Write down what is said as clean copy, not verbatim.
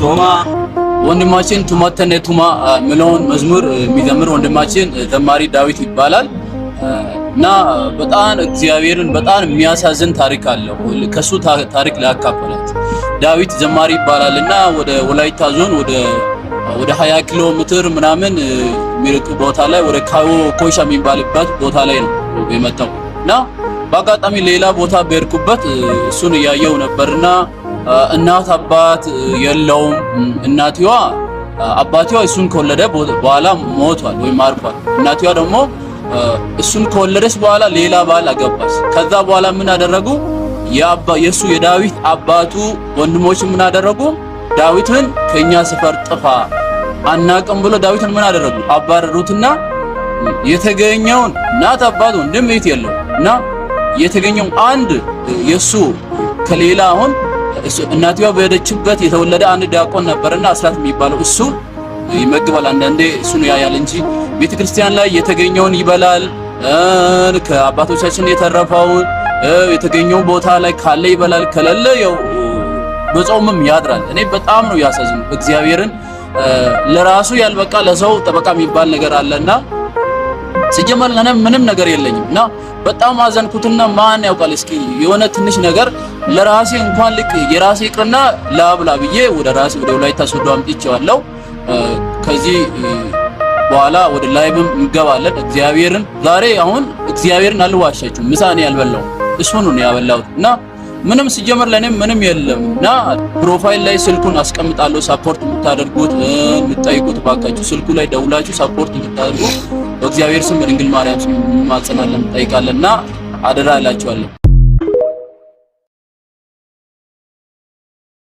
ቱማ ወንድማችን ቱማ የሚለውን መዝሙር የሚዘምር ወንድማችን ዘማሪ ዳዊት ይባላል እና በጣም እግዚአብሔርን በጣም የሚያሳዝን ታሪክ አለው። ከሱ ታሪክ ላካፈላችሁ። ዳዊት ዘማሪ ይባላልና ወደ ወላይታ ዞን ወደ 20 ኪሎ ሜትር ምናምን ሚርቅ ቦታ ላይ ወደ ኮይሻ የሚባልበት ቦታ ላይ ነው የመጣው እና በአጋጣሚ ሌላ ቦታ በርኩበት እሱን ያየው ነበርና እናት አባት የለውም። እናቲዋ አባቲዋ እሱን ከወለደ በኋላ ሞቷል ወይ ማርፏል። እናቲዋ ደግሞ እሱን ከወለደች በኋላ ሌላ ባል አገባች። ከዛ በኋላ ምን አደረጉ? የሱ የዳዊት አባቱ ወንድሞች ምን አደረጉ? ዳዊትን ከኛ ሰፈር ጥፋ አናቀም ብሎ ዳዊትን ምን አደረጉ? አባረሩትና የተገኘውን እናት አባት ወንድም እህት የለው እና የተገኘው አንድ የሱ ከሌላ አሁን እናቲዋ በሄደችበት የተወለደ አንድ ዲያቆን ነበርና አስራት የሚባለው እሱ ይመግባል። አንዳንዴ እሱን ያያል እንጂ ቤተክርስቲያን ላይ የተገኘውን ይበላል። ከአባቶቻችን የተረፈውን የተገኘው ቦታ ላይ ካለ ይበላል፣ ከሌለ ያው በጾምም ያድራል። እኔ በጣም ነው ያሳዝነው። እግዚአብሔርን ለራሱ ያልበቃ ለሰው ጠበቃ የሚባል ነገር አለና ሲጀመር ለኔ ምንም ነገር የለኝም እና በጣም አዘንኩትና ማን ያውቃል እስኪ የሆነ ትንሽ ነገር ለራሴ እንኳን ልክ የራሴ ይቅርና ላብላ ብዬ ወደ ራሴ ወደ ወላይታ ሶዶ አምጥቼዋለሁ። ከዚህ በኋላ ወደ ላይብም እንገባለን። እግዚአብሔርን ዛሬ አሁን እግዚአብሔርን አልዋሻችሁም፣ ምሳኔ ያልበላው እሱን ነው ያበላሁት እና ምንም ሲጀመር ለኔ ምንም የለም እና ፕሮፋይል ላይ ስልኩን አስቀምጣለሁ። ሰፖርት የምታደርጉት የምትጠይቁት ባካችሁ ስልኩ ላይ ደውላችሁ ሰፖርት የምታደርጉ በእግዚአብሔር ስም በድንግል ማርያም ስም ማጸናለን እንጠይቃለንና አደራ እላችኋለሁ።